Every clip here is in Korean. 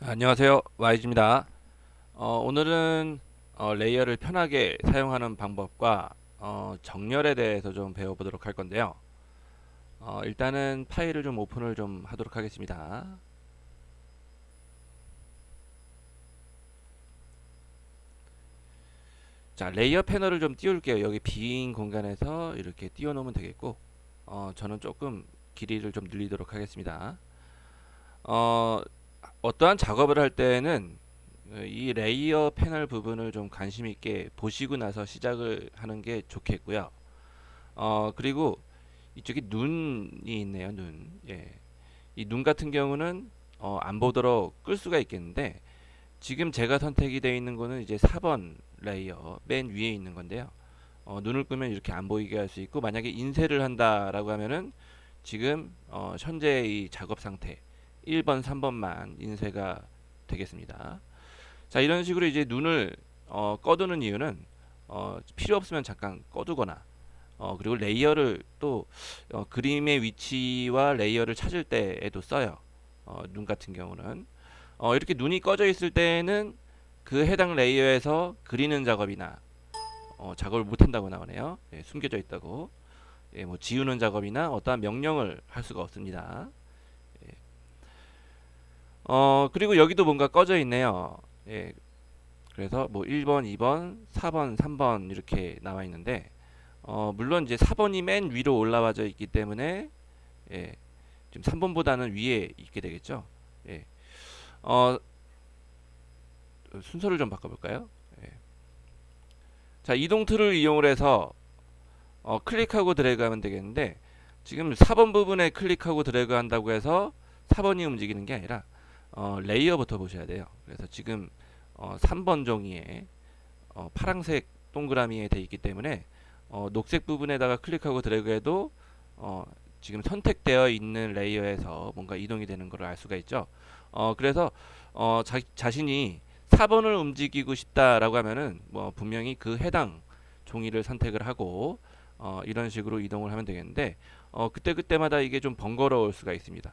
안녕하세요. YG입니다. 오늘은 레이어를 편하게 사용하는 방법과 정렬에 대해서 좀 배워보도록 할 건데요. 일단은 파일을 좀 오픈을 좀 하도록 하겠습니다. 자, 레이어 패널을 좀 띄울게요. 여기 빈 공간에서 이렇게 띄워 놓으면 되겠고, 저는 조금 길이를 좀 늘리도록 하겠습니다. 어, 어떠한 작업을 할 때는 이 레이어 패널 부분을 좀 관심 있게 보시고 나서 시작을 하는 게 좋겠고요. 그리고 이쪽에 눈이 있네요. 눈. 예. 이 눈 같은 경우는 안 보도록 끌 수가 있겠는데 지금 제가 선택이 되어 있는 거는 이제 4번 레이어 맨 위에 있는 건데요. 눈을 끄면 이렇게 안 보이게 할 수 있고, 만약에 인쇄를 한다라고 하면은 지금 현재 이 작업 상태 1번, 3번만 인쇄가 되겠습니다. 자, 이런 식으로 이제 눈을 꺼두는 이유는 필요 없으면 잠깐 꺼두거나, 그리고 레이어를 또 그림의 위치와 레이어를 찾을 때에도 써요. 눈 같은 경우는 이렇게 눈이 꺼져 있을 때는 그 해당 레이어에서 그리는 작업이나 작업을 못 한다고 나오네요. 예, 숨겨져 있다고. 예, 뭐 지우는 작업이나 어떠한 명령을 할 수가 없습니다. 예. 그리고 여기도 뭔가 꺼져 있네요. 예, 그래서 뭐 1번, 2번, 4번, 3번 이렇게 나와 있는데 물론 이제 4번이 맨 위로 올라와져 있기 때문에 예, 지금 3번보다는 위에 있게 되겠죠. 예. 어, 순서를 좀 바꿔볼까요? 예. 자, 이동 툴을 이용을 해서 클릭하고 드래그 하면 되겠는데 지금 4번 부분에 클릭하고 드래그 한다고 해서 4번이 움직이는 게 아니라 레이어부터 보셔야 돼요. 그래서 지금 3번 종이에 파란색 동그라미에 돼 있기 때문에 녹색 부분에다가 클릭하고 드래그해도 지금 선택되어 있는 레이어에서 뭔가 이동이 되는 걸 알 수가 있죠. 그래서 자신이 4번을 움직이고 싶다라고 하면은 뭐 분명히 그 해당 종이를 선택을 하고 이런 식으로 이동을 하면 되겠는데 그때그때마다 이게 좀 번거로울 수가 있습니다.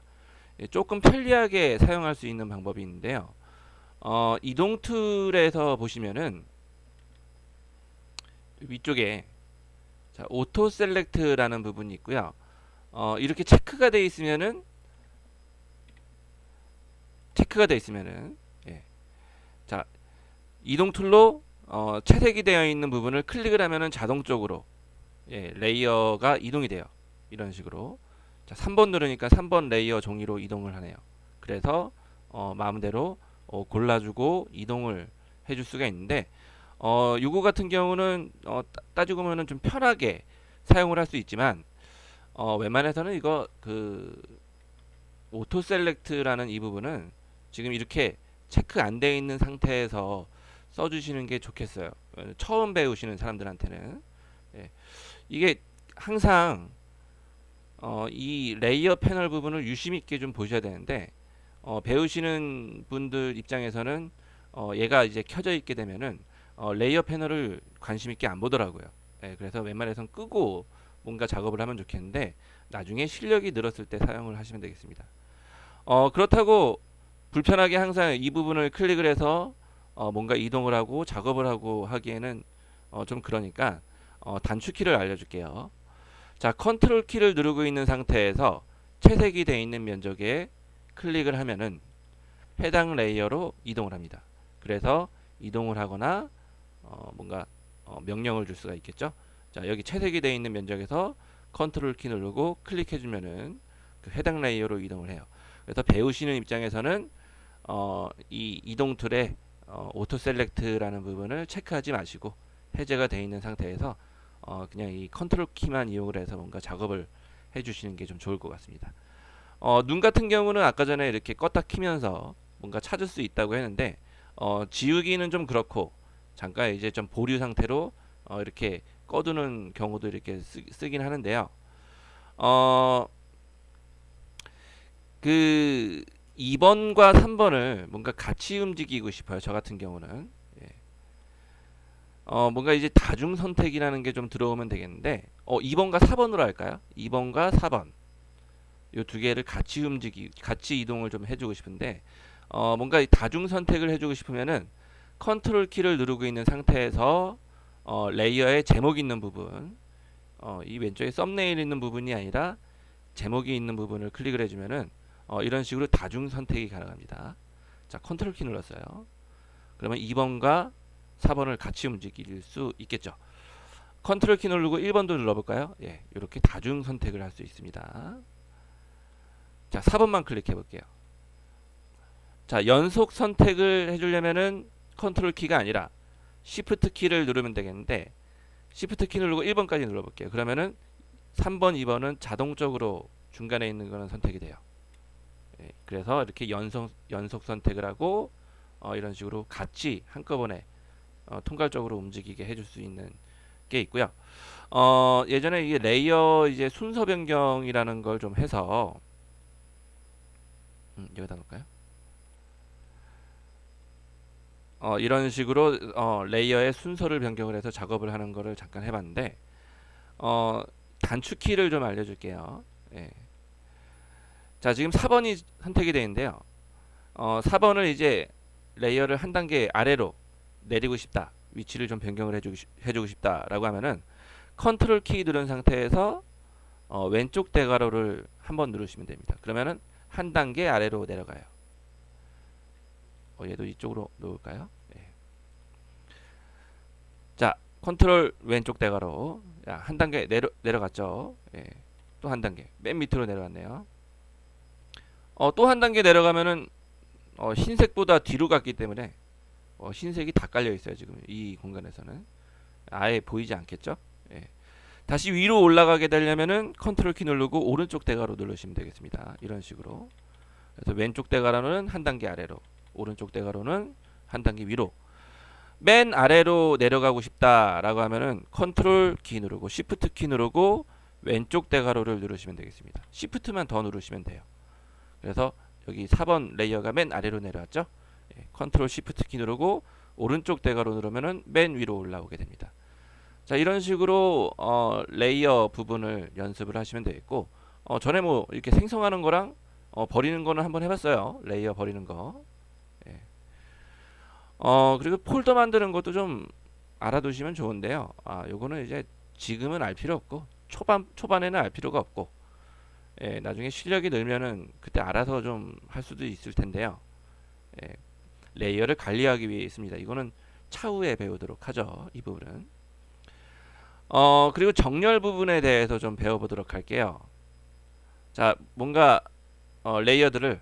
예, 조금 편리하게 사용할 수 있는 방법이 있는데요. 이동 툴에서 보시면은 위쪽에 자, 오토 셀렉트라는 부분이 있고요. 이렇게 체크가 돼 있으면은 예. 자, 이동 툴로 채색이 되어 있는 부분을 클릭을 하면은 자동적으로 예, 레이어가 이동이 돼요. 이런 식으로. 자, 3번 누르니까 3번 레이어 종이로 이동을 하네요. 그래서 마음대로 골라주고 이동을 해줄 수가 있는데 요거 같은 경우는 따지고 보면은 좀 편하게 사용을 할 수 있지만 웬만해서는 이거 그 오토 셀렉트라는 이 부분은 지금 이렇게 체크 안 되어 있는 상태에서 써주시는 게 좋겠어요. 처음 배우시는 사람들한테는 예. 이게 항상 이 레이어 패널 부분을 유심 있게 좀 보셔야 되는데 배우시는 분들 입장에서는 얘가 이제 켜져 있게 되면은 레이어 패널을 관심 있게 안 보더라고요. 예, 그래서 웬만해선 끄고 뭔가 작업을 하면 좋겠는데 나중에 실력이 늘었을 때 사용을 하시면 되겠습니다. 그렇다고 불편하게 항상 이 부분을 클릭을 해서 뭔가 이동을 하고 작업을 하고 하기에는 좀 그러니까 단축키를 알려줄게요. 자, 컨트롤 키를 누르고 있는 상태에서 채색이 되어 있는 면적에 클릭을 하면은 해당 레이어로 이동을 합니다. 그래서 이동을 하거나 뭔가 명령을 줄 수가 있겠죠. 자, 여기 채색이 되어 있는 면적에서 컨트롤 키 누르고 클릭해 주면은 그 해당 레이어로 이동을 해요. 그래서 배우시는 입장에서는 이 이동 툴에 오토 셀렉트라는 부분을 체크하지 마시고 해제가 되어 있는 상태에서 그냥 이 컨트롤 키만 이용을 해서 뭔가 작업을 해주시는 게 좀 좋을 것 같습니다. 눈 같은 경우는 아까 전에 이렇게 껐다 키면서 뭔가 찾을 수 있다고 했는데 지우기는 좀 그렇고 잠깐 이제 좀 보류 상태로 이렇게 꺼두는 경우도 이렇게 쓰긴 하는데요. 어, 그 2번과 3번을 뭔가 같이 움직이고 싶어요. 저 같은 경우는. 예. 뭔가 이제 다중 선택이라는 게 좀 들어오면 되겠는데 2번과 4번으로 할까요? 2번과 4번. 요 두 개를 같이 이동을 좀 해주고 싶은데 뭔가 다중 선택을 해주고 싶으면은 컨트롤 키를 누르고 있는 상태에서 레이어에 제목이 있는 부분, 이 왼쪽에 썸네일 있는 부분이 아니라 제목이 있는 부분을 클릭을 해주면은 이런 식으로 다중 선택이 가능합니다. 자, 컨트롤 키 눌렀어요. 그러면 2번과 4번을 같이 움직일 수 있겠죠. 컨트롤 키 누르고 1번도 눌러볼까요? 예, 이렇게 다중 선택을 할 수 있습니다. 자, 4번만 클릭해 볼게요. 자, 연속 선택을 해주려면은 컨트롤 키가 아니라 시프트 키를 누르면 되겠는데, 시프트 키 누르고 1번까지 눌러볼게요. 그러면은 3번, 2번은 자동적으로 중간에 있는 거는 선택이 돼요. 예, 그래서 이렇게 연속 선택을 하고 이런 식으로 같이 한꺼번에 통괄적으로 움직이게 해줄 수 있는 게 있고요. 예전에 이게 레이어 이제 순서 변경이라는 걸 좀 해서 여기다 놓을까요? 이런 식으로 레이어의 순서를 변경을 해서 작업을 하는 거를 잠깐 해봤는데 단축키를 좀 알려줄게요. 예. 자, 지금 4번이 선택이 되어 있는데요. 4번을 이제 레이어를 한 단계 아래로 내리고 싶다, 위치를 좀 변경을 해주고 싶다라고 하면은 컨트롤 키 누른 상태에서 왼쪽 대괄호를 한번 누르시면 됩니다. 그러면은 한 단계 아래로 내려가요. 얘도 이쪽으로 놓을까요? 네. 자, 컨트롤 왼쪽 대괄호. 야, 한 단계 내려갔죠. 예. 또 한 단계 맨 밑으로 내려갔네요. 또 한 단계 내려가면은 흰색보다 뒤로 갔기 때문에 흰색이 다 깔려 있어요. 지금 이 공간에서는 아예 보이지 않겠죠. 예. 다시 위로 올라가게 되려면은 컨트롤 키 누르고 오른쪽 대괄호 누르시면 되겠습니다. 이런 식으로. 그래서 왼쪽 대괄호는 한 단계 아래로, 오른쪽 대괄호는 한 단계 위로. 맨 아래로 내려가고 싶다라고 하면은 컨트롤 키 누르고 시프트 키 누르고 왼쪽 대괄호를 누르시면 되겠습니다. 시프트만 더 누르시면 돼요. 그래서 여기 4번 레이어가 맨 아래로 내려왔죠. 예, 컨트롤 시프트 키 누르고 오른쪽 대괄호 누르면은 맨 위로 올라오게 됩니다. 자, 이런 식으로 레이어 부분을 연습을 하시면 되겠고, 전에 뭐 이렇게 생성하는 거랑 버리는 거는 한번 해봤어요. 레이어 버리는 거. 예. 그리고 폴더 만드는 것도 좀 알아두시면 좋은데요. 요거는 이제 지금은 알 필요 없고 초반에는 알 필요가 없고, 예, 나중에 실력이 늘면은 그때 알아서 좀 할 수도 있을 텐데요. 예, 레이어를 관리하기 위해 있습니다. 이거는 차후에 배우도록 하죠. 이 부분은. 그리고 정렬 부분에 대해서 좀 배워보도록 할게요. 자, 뭔가 레이어들을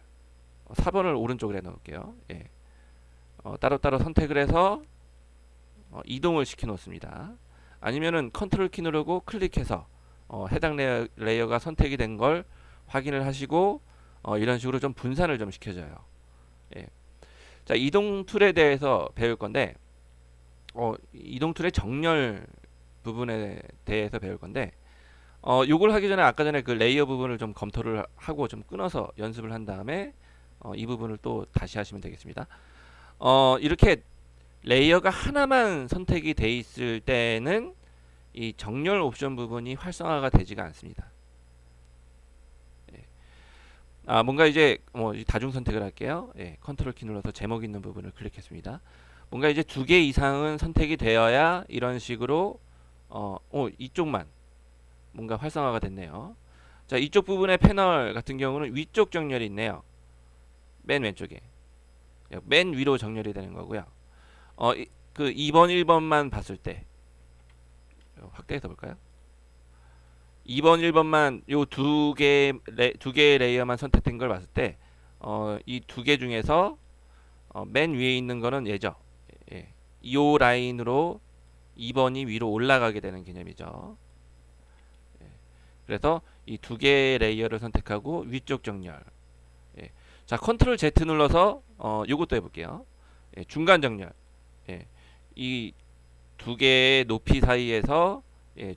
4번을 오른쪽으로 해놓을게요. 예. 따로따로 선택을 해서 이동을 시켜 놓습니다. 아니면은 컨트롤 키 누르고 클릭해서 해당 레이어가 선택이 된 걸 확인을 하시고 이런 식으로 좀 분산을 좀 시켜줘요. 예. 자, 이동 툴에 대해서 배울 건데 이동 툴의 정렬 부분에 대해서 배울 건데 요걸 하기 전에 아까 전에 그 레이어 부분을 좀 검토를 하고 좀 끊어서 연습을 한 다음에 이 부분을 또 다시 하시면 되겠습니다. 이렇게 레이어가 하나만 선택이 돼 있을 때는 이 정렬 옵션 부분이 활성화가 되지가 않습니다. 예. 뭔가 이제 다중 선택을 할게요. 예, 컨트롤 키 눌러서 제목 있는 부분을 클릭했습니다. 뭔가 이제 2개 이상은 선택이 되어야 이런 식으로 이쪽만 뭔가 활성화가 됐네요. 자, 이쪽 부분의 패널 같은 경우는 위쪽 정렬이 있네요. 맨 왼쪽에. 맨 위로 정렬이 되는 거고요. 그 2번, 1번만 봤을 때 확대해서 볼까요? 2번, 1번만 요 두 개의 레이어만 선택된 걸 봤을 때 이 두 개 중에서 맨 위에 있는 거는 얘죠. 예. 이 라인으로 2번이 위로 올라가게 되는 개념이죠. 예. 그래서 이 두 개의 레이어를 선택하고 위쪽 정렬. 예. 자, 컨트롤 Z 눌러서 요것도 해볼게요. 예. 중간 정렬. 예. 이 두 개의 높이 사이에서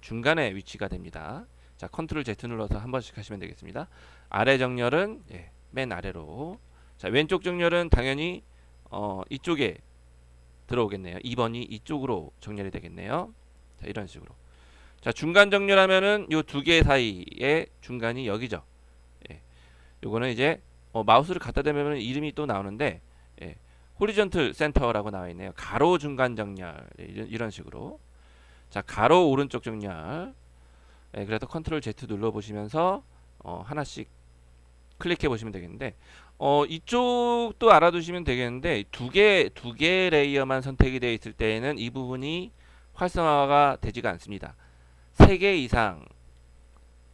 중간에 위치가 됩니다. 자, 컨트롤 Z 눌러서 한 번씩 하시면 되겠습니다. 아래 정렬은 맨 아래로. 자, 왼쪽 정렬은 당연히 이쪽에 들어오겠네요. 2번이 이쪽으로 정렬이 되겠네요. 자, 이런 식으로. 자, 중간 정렬하면은 요 두 개 사이의 중간이 여기죠. 예. 요거는 이제 마우스를 갖다 대면 이름이 또 나오는데, 예, 호리존털 센터라고 나와 있네요. 가로 중간 정렬, 예, 이런 식으로. 자, 가로 오른쪽 정렬. 예, 그래서 컨트롤 Z 눌러 보시면서 하나씩 클릭해 보시면 되겠는데, 이쪽도 알아두시면 되겠는데, 두 개 레이어만 선택이 되어 있을 때에는 이 부분이 활성화가 되지가 않습니다. 3개 이상,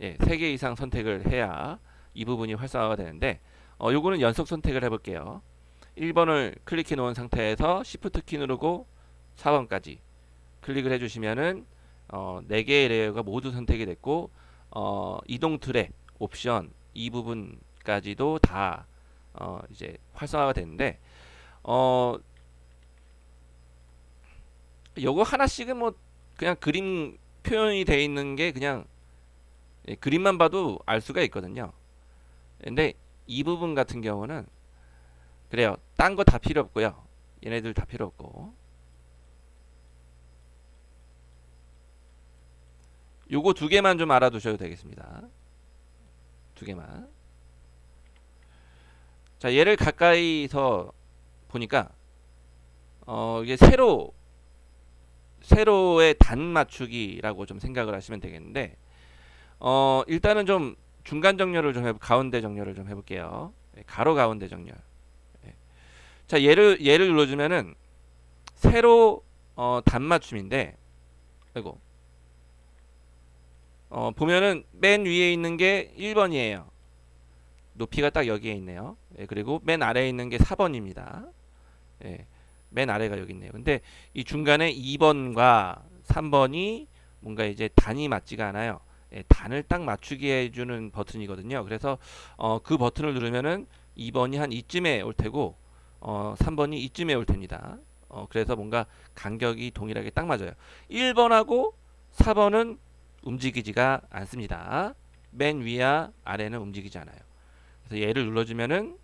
예, 3개 이상 선택을 해야 이 부분이 활성화가 되는데, 요거는 연속 선택을 해볼게요. 1번을 클릭해 놓은 상태에서 Shift 키 누르고 4번까지 클릭을 해주시면은 4개의 레이어가 모두 선택이 됐고, 이동 트랩 옵션 이 부분까지도 다 이제 활성화가 됐는데, 요거 하나씩은 뭐 그냥 그림 표현이 되어 있는 게 그냥, 예, 그림만 봐도 알 수가 있거든요. 근데 이 부분 같은 경우는 그래요. 딴 거 다 필요 없고요. 얘네들 다 필요 없고, 요거 2개만 좀 알아두셔도 되겠습니다. 2개만. 자, 얘를 가까이서 보니까 이게 세로의 단 맞추기라고 좀 생각을 하시면 되겠는데, 일단은 좀 중간 정렬을 좀 가운데 정렬을 좀 해볼게요. 예, 가로 가운데 정렬. 예. 자, 얘를 눌러주면은 세로 단 맞춤인데, 아이고, 보면은 맨 위에 있는 게 1번이에요. 높이가 딱 여기에 있네요. 예, 그리고 맨 아래에 있는 게 4번입니다. 예, 맨 아래가 여기 있네요. 근데 이 중간에 2번과 3번이 뭔가 이제 단이 맞지가 않아요. 예, 단을 딱 맞추게 해주는 버튼이거든요. 그래서 그 버튼을 누르면은 2번이 한 이쯤에 올 테고, 3번이 이쯤에 올 텐니다. 그래서 뭔가 간격이 동일하게 딱 맞아요. 1번하고 4번은 움직이지가 않습니다. 맨 위와 아래는 움직이지 않아요. 그래서 얘를 눌러주면은,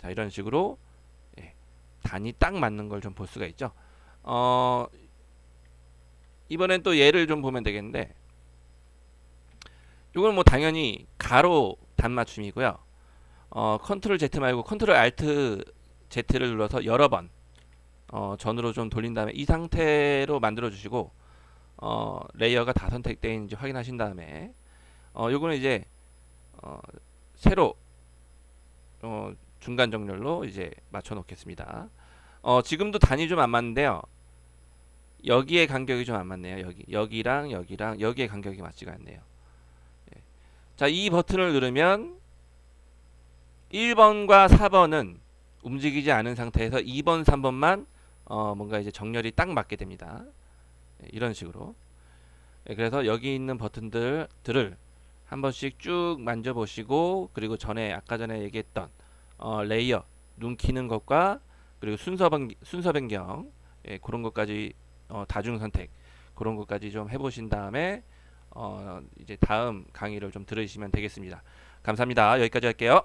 자, 이런 식으로, 예, 단이 딱 맞는 걸 좀 볼 수가 있죠. 이번엔 또 얘를 좀 보면 되겠는데, 이건 뭐 당연히 가로 단 맞춤이고요. 컨트롤 Z 말고 컨트롤 Alt Z를 눌러서 여러 번 전으로 좀 돌린 다음에 이 상태로 만들어 주시고, 레이어가 다 선택되어 있는지 확인하신 다음에, 요거는 이제 세로 중간 정렬로 이제 맞춰 놓겠습니다. 지금도 단이 좀 안 맞는데요. 여기에 간격이 좀 안 맞네요. 여기랑 여기의 간격이 맞지가 않네요. 예. 자, 이 버튼을 누르면 1번과 4번은 움직이지 않은 상태에서 2번, 3번만 뭔가 이제 정렬이 딱 맞게 됩니다. 예, 이런 식으로. 예, 그래서 여기 있는 버튼들을 한 번씩 쭉 만져보시고, 그리고 아까 전에 얘기했던 레이어 눈 키는 것과 그리고 순서 변경, 예, 그런 것까지 다중 선택 그런 것까지 좀 해보신 다음에 이제 다음 강의를 좀 들으시면 되겠습니다. 감사합니다. 여기까지 할게요.